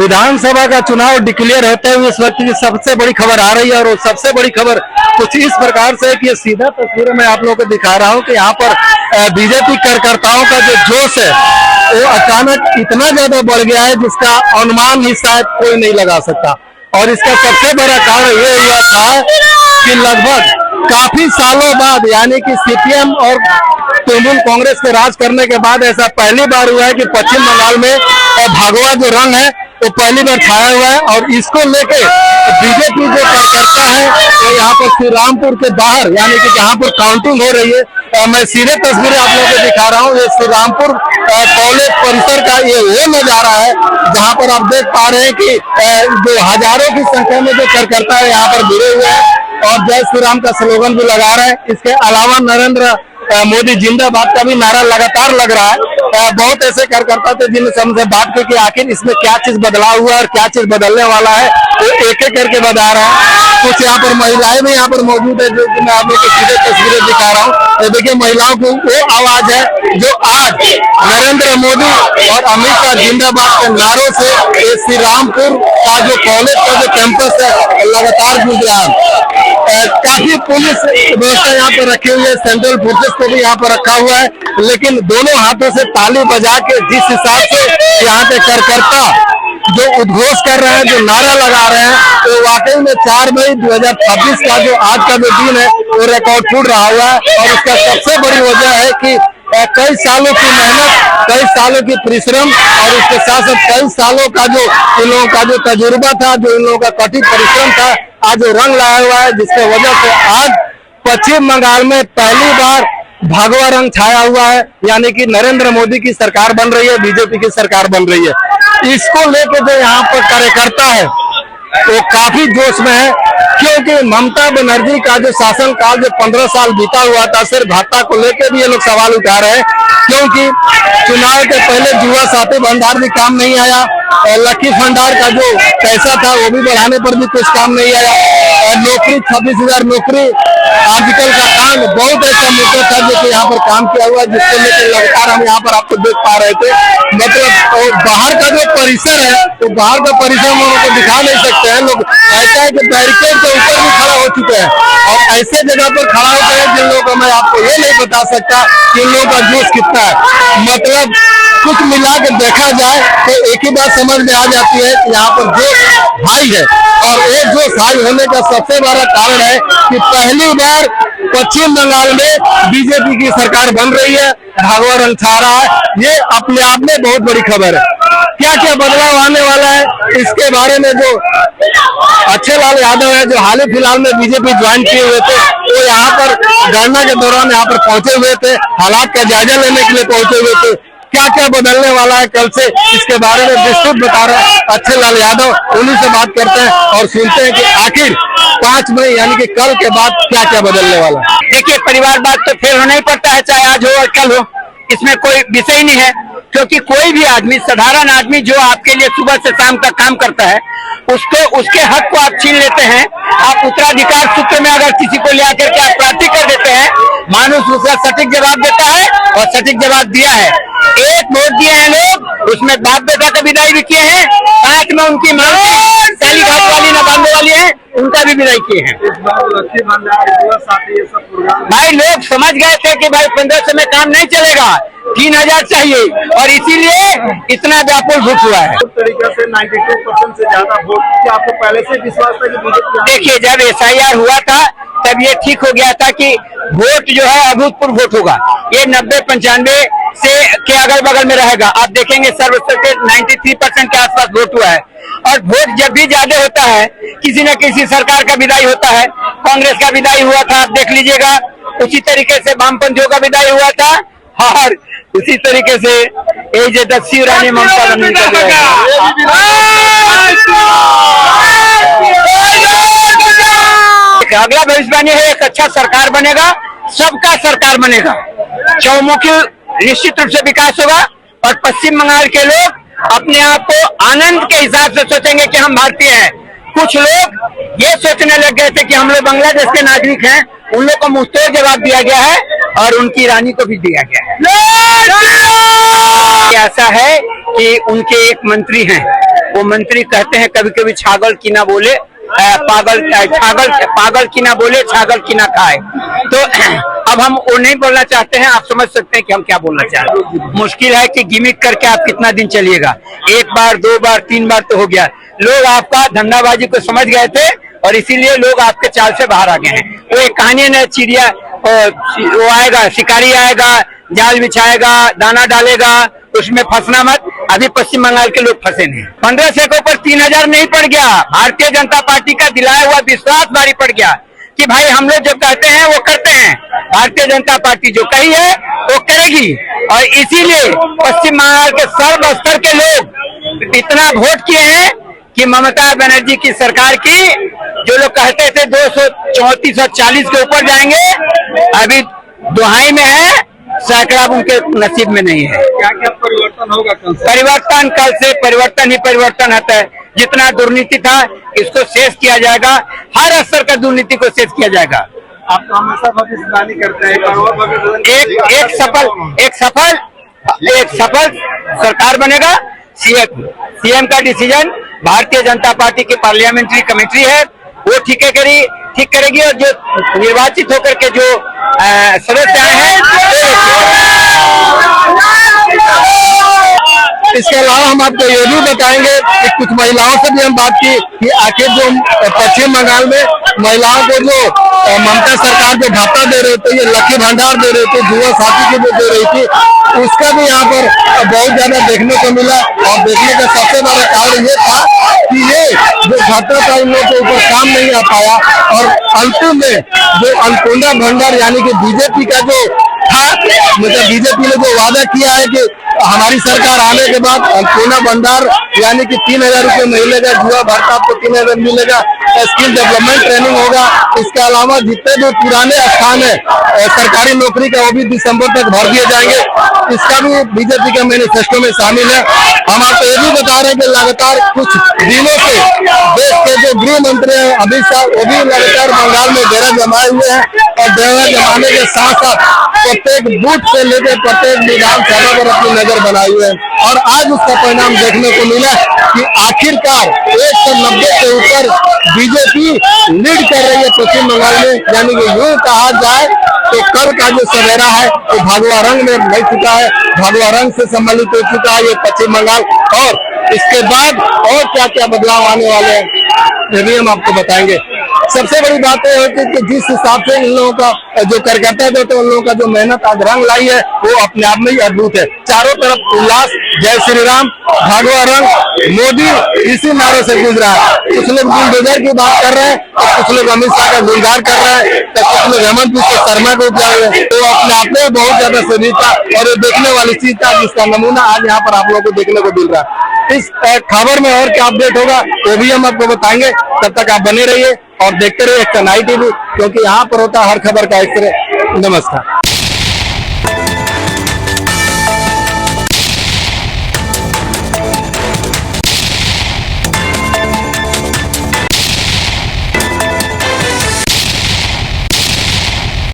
विधानसभा का चुनाव डिक्लेयर होते हुए इस वक्त की सबसे बड़ी खबर आ रही है और वो सबसे बड़ी खबर कुछ इस प्रकार से है कि ये सीधा तस्वीर मैं आप लोगों को दिखा रहा हूं कि यहाँ पर बीजेपी कार्यकर्ताओं का जो जोश है वो अचानक इतना ज्यादा बढ़ गया है जिसका अनुमान ही शायद कोई नहीं लगा सकता। और इसका सबसे बड़ा कारण ये हुआ था कि लगभग काफी सालों बाद यानी कि सीपीएम और तृणमूल कांग्रेस के राज करने के बाद ऐसा पहली बार हुआ है कि पश्चिम बंगाल में भगवा जो रंग है वो पहली बार छाया हुआ है। और इसको लेके बीजेपी जो कार्यकर्ता है वो यहाँ पर श्री रामपुर के बाहर यानी कि जहाँ पर काउंटिंग हो रही है, मैं सीधे तस्वीरें आप लोगों को दिखा रहा हूँ। ये श्री रामपुर कॉलेज परिसर का ये वो नजारा है जहाँ पर आप देख पा रहे हैं कि जो हजारों की संख्या में जो कार्यकर्ता है यहाँ पर जुड़े हुए हैं और जय श्री राम का स्लोगन भी लगा रहे हैं। इसके अलावा नरेंद्र मोदी जिंदाबाद का भी नारा लगातार लग रहा है। बहुत ऐसे कार्यकर्ता थे जिनसे हमसे बात की कि आखिर इसमें क्या चीज बदलाव हुआ और क्या चीज बदलने वाला है, वो एक एक करके बता रहा है। कुछ यहाँ पर महिलाएं भी यहाँ पर मौजूद है जो कि मैं आप लोग को सीधे तस्वीरें दिखा रहा हूँ। तो देखिए महिलाओं की वो आवाज है जो आज नरेंद्र मोदी और अमित शाह जिंदाबाद के नारों से श्री रामपुर का जो कॉलेज का जो कैंपस है लगातार गूंज रहा है। काफी पुलिस व्यवस्था यहाँ पर रखी हुई है, सेंट्रल फोर्सेस को भी यहाँ पर रखा हुआ है, लेकिन दोनों हाथों से ताली बजा के जिस हिसाब से यहाँ के कार्यकर्ता जो उद्घोष कर रहे हैं, जो नारा लगा रहे हैं, तो वाकई में 4 मई 2026 का जो आज का जो दिन है वो रिकॉर्ड टूट रहा हुआ है। और इसका सबसे बड़ी वजह है कि कई सालों की मेहनत, कई सालों की परिश्रम और इसके साथ साथ कई सालों का जो इन लोगों का जो तजुर्बा था, जो इन लोगों का कठिन परिश्रम था, आज रंग लाया हुआ है, जिसके वजह से आज पश्चिम बंगाल में पहली बार भगवा रंग छाया हुआ है। यानी कि नरेंद्र मोदी की सरकार बन रही है, बीजेपी की सरकार बन रही है। इसको लेकर जो यहाँ पर कार्यकर्ता है वो काफी जोश में है, क्योंकि ममता बनर्जी का जो शासन काल जो 15 साल बीता हुआ था, सिर्फ भत्ता को लेकर भी ये लोग सवाल उठा रहे हैं, क्योंकि चुनाव के पहले जुआ साथी भंडार भी काम नहीं आया, लकी भंडार का जो पैसा था वो भी बढ़ाने पर भी कुछ काम नहीं आया, और नौकरी 26,000 नौकरी आजकल का काम बहुत ऐसा मुद्दा था जो कि यहाँ पर काम किया हुआ, जिसको लेकर लगातार हम यहाँ पर आपको देख पा रहे थे। मतलब बाहर का जो परिसर है तो बाहर का परिसर हम लोगों को दिखा नहीं सकते हैं। लोग ऐसा है कि बैरिकेड के ऊपर भी खड़ा हो चुके हैं और ऐसे जगह पर खड़ा होते हैं जिन लोगों को मैं आपको ये नहीं बता सकता कि इन लोगों का जोश कितना है। मतलब कुछ मिला के देखा जाए तो एक ही बात समझ में आ जाती है कि यहाँ पर जोश हाई है। और वो जोश हाई होने का सबसे बड़ा कारण है कि पहली बार पश्चिम बंगाल में बीजेपी की सरकार बन रही है, भगवा रंग छा रहा है। ये अपने आप में बहुत बड़ी खबर है। क्या क्या बदलाव आने वाला है इसके बारे में जो अच्छे लाल यादव है, जो हाल ही फिलहाल में बीजेपी ज्वाइन किए हुए थे, वो यहाँ पर गणना के दौरान यहाँ पर पहुंचे हुए थे, हालात का जायजा लेने के लिए पहुंचे हुए थे। क्या क्या बदलने वाला है कल से, इसके बारे में विस्तृत बता रहे हैं अच्छे लाल यादव। उन्हीं से बात करते हैं और सुनते हैं कि आखिर 5 मई यानी कि कल के बाद क्या क्या बदलने वाला है। देखिए, परिवारवाद तो फेल होना ही पड़ता है, चाहे आज हो और कल हो, इसमें कोई विषय ही नहीं है। क्योंकि कोई भी आदमी, साधारण आदमी जो आपके लिए सुबह से शाम तक काम करता है, उसको उसके हक को आप छीन लेते हैं। आप उत्तराधिकार सूत्र में अगर किसी को ले आकर के आप प्राप्ति कर देते हैं, मानुष उसका सटीक जवाब देता है और सटीक जवाब दिया है। एक वोट दिए हैं लोग, उसमें बाप बेटा का विदाई भी किए हैं, साथ में उनकी माँ साली घाट वाली न बांधने वाली है उनका भी विदाई किए हैं। भाई लोग समझ गए थे कि भाई 1500 में काम नहीं चलेगा, 3000 चाहिए, और इसीलिए इतना व्याकुल वोट हुआ है। तरीके से 92% से ज्यादा वोट, क्या आपको पहले से विश्वास था कि बीजेपी? देखिए, जब SIR हुआ था तब ये ठीक हो गया था कि वोट जो है अभूतपूर्व वोट होगा। ये 90-95 से के अगल बगल में रहेगा। आप देखेंगे सर्वश्रेष्ठ 93% के आसपास वोट हुआ है। और वोट जब भी ज्यादा होता है, किसी न किसी सरकार का विदाई होता है। कांग्रेस का विदाई हुआ था, आप देख लीजिएगा। उसी तरीके से वामपंथियों का विदाई हुआ था और उसी तरीके से शिव रानी ममता बनर्जी का अगला भविष्यवाणी है, एक अच्छा सरकार बनेगा, सबका सरकार बनेगा, चौमुखी निश्चित रूप से विकास होगा। और पश्चिम बंगाल के लोग अपने आप को आनंद के हिसाब से सोचेंगे कि हम भारतीय हैं। कुछ लोग ये सोचने लग गए थे कि हम लोग बांग्लादेश के नागरिक हैं, उन लोग को मुंहतोड़ जवाब दिया गया है और उनकी रानी को भी दिया गया है। ऐसा है कि उनके एक मंत्री हैं वो मंत्री कहते हैं कभी कभी छागल की ना बोले पागल की ना बोले, छागल की ना खाए। तो अब हम वो नहीं बोलना चाहते हैं, आप समझ सकते हैं कि हम क्या बोलना चाहते हैं। मुश्किल है कि गिमिक करके आप कितना दिन चलिएगा, एक बार, दो बार, तीन बार तो हो गया। लोग आपका धंधाबाजी को समझ गए थे और इसीलिए लोग आपके चाल से बाहर आ गए हैं। वो एक कहानी है, चिड़िया वो आएगा, शिकारी आएगा, जाल बिछाएगा, दाना डालेगा, उसमें फंसना मत। अभी पश्चिम बंगाल के लोग फंसे नहीं। 1500 के ऊपर 3000 नहीं पड़ गया। भारतीय जनता पार्टी का दिलाया हुआ विश्वास भारी पड़ गया कि भाई हम लोग जो कहते हैं वो करते हैं। भारतीय जनता पार्टी जो कही है वो करेगी और इसीलिए पश्चिम बंगाल के सर्व स्तर के लोग इतना वोट किए हैं कि ममता बनर्जी की सरकार की, जो लोग कहते थे 234 और 40 के ऊपर जाएंगे, अभी दुहाई में है, सैकड़ा उनके नसीब में नहीं है। क्या क्या परिवर्तन होगा कल से? परिवर्तन कल से परिवर्तन ही परिवर्तन आता है। जितना दुर्नीति था इसको शेष किया जाएगा, हर स्तर का दुर्नीति को शेष किया जाएगा। आप तो हमेशा भविष्यवाणी करते हैं, एक सफल सरकार बनेगा। सीएम का डिसीजन भारतीय जनता पार्टी की पार्लियामेंट्री कमेटी है, वो ठीक करेगी और जो निर्वाचित होकर के जो सदस्य आए हैं। इसके अलावा हम आपको ये भी बताएंगे कि कुछ महिलाओं से भी हम बात की कि आखिर जो पश्चिम बंगाल में महिलाओं को जो ममता सरकार जो भत्ता दे रही थी, ये लकी भंडार दे रही थी, जुआ साथी की जो दे रही थी, उसका भी यहाँ पर बहुत ज्यादा देखने को मिला। और देखने का सबसे बड़ा कारण ये था कि ये जो भत्ता था इन लोगों के ऊपर काम नहीं आ पाया और अंतिम में जो अन्नपूर्णा भंडार यानी कि बीजेपी का जो था, मतलब बीजेपी ने जो वादा किया है कि हमारी सरकार आने के बाद अन्नपूर्णा भंडार यानी कि 3000 रुपये मिलेगा, जुआ भत्ता आपको 3000 मिलेगा, स्किल डेवलपमेंट ट्रेनिंग होगा। इसके अलावा जितने भी पुराने स्थान है सरकारी नौकरी का, वो भी दिसंबर तक भर दिए जाएंगे। इसका भी बीजेपी के मैनिफेस्टो में शामिल है। हम आपको ये भी बता रहे हैं कि लगातार कुछ दिनों से देश के जो गृह मंत्री हैं अमित शाह, वो भी लगातार बंगाल में डेरा जमाए हुए हैं और डेरा जमाने के साथ साथ प्रत्येक बूथ से लेकर प्रत्येक विधानसभा पर अपनी नजर बनाए हुए हैं। और आज उसका परिणाम देखने को मिला कि आखिरकार 190 के ऊपर बीजेपी लीड कर रही है पश्चिम बंगाल में। यानी कि यूं कहा जाए तो कल का जो सवेरा है वो भगवा रंग में बह चुका है, भगवा रंग से सम्मिलित हो चुका है ये पश्चिम बंगाल। और इसके बाद और क्या क्या बदलाव आने वाले हैं ये भी हम आपको बताएंगे। सबसे बड़ी बात यह है कि जिस हिसाब से इन लोगों का जो कार्यकर्ता जो थे, उन लोगों का जो मेहनत आज रंग लाई है, वो अपने आप में ही अद्भुत है। चारों तरफ उल्लास, जय श्री राम, भगवा रंग, मोदी, इसी नारों से गुजरा है। कुछ लोग बुलडोजर की बात कर रहे हैं, तो कुछ लोग अमित शाह का गुणगान कर रहे हैं, तो कुछ लोग हेमंत बिस्वा शर्मा को उठाए हुए हैं। तो अपने आप में बहुत ज्यादा सजीव था और ये देखने वाली चीज था, जिसका नमूना आज यहाँ पर आप लोगों को देखने को मिल रहा है। इस खबर में और क्या अपडेट होगा वो भी हम आपको बताएंगे। तब तक आप बने रहिए और देखते रहिए एक्शन आई टीवी, क्योंकि यहाँ पर होता है हर खबर का एक्सरे। नमस्कार।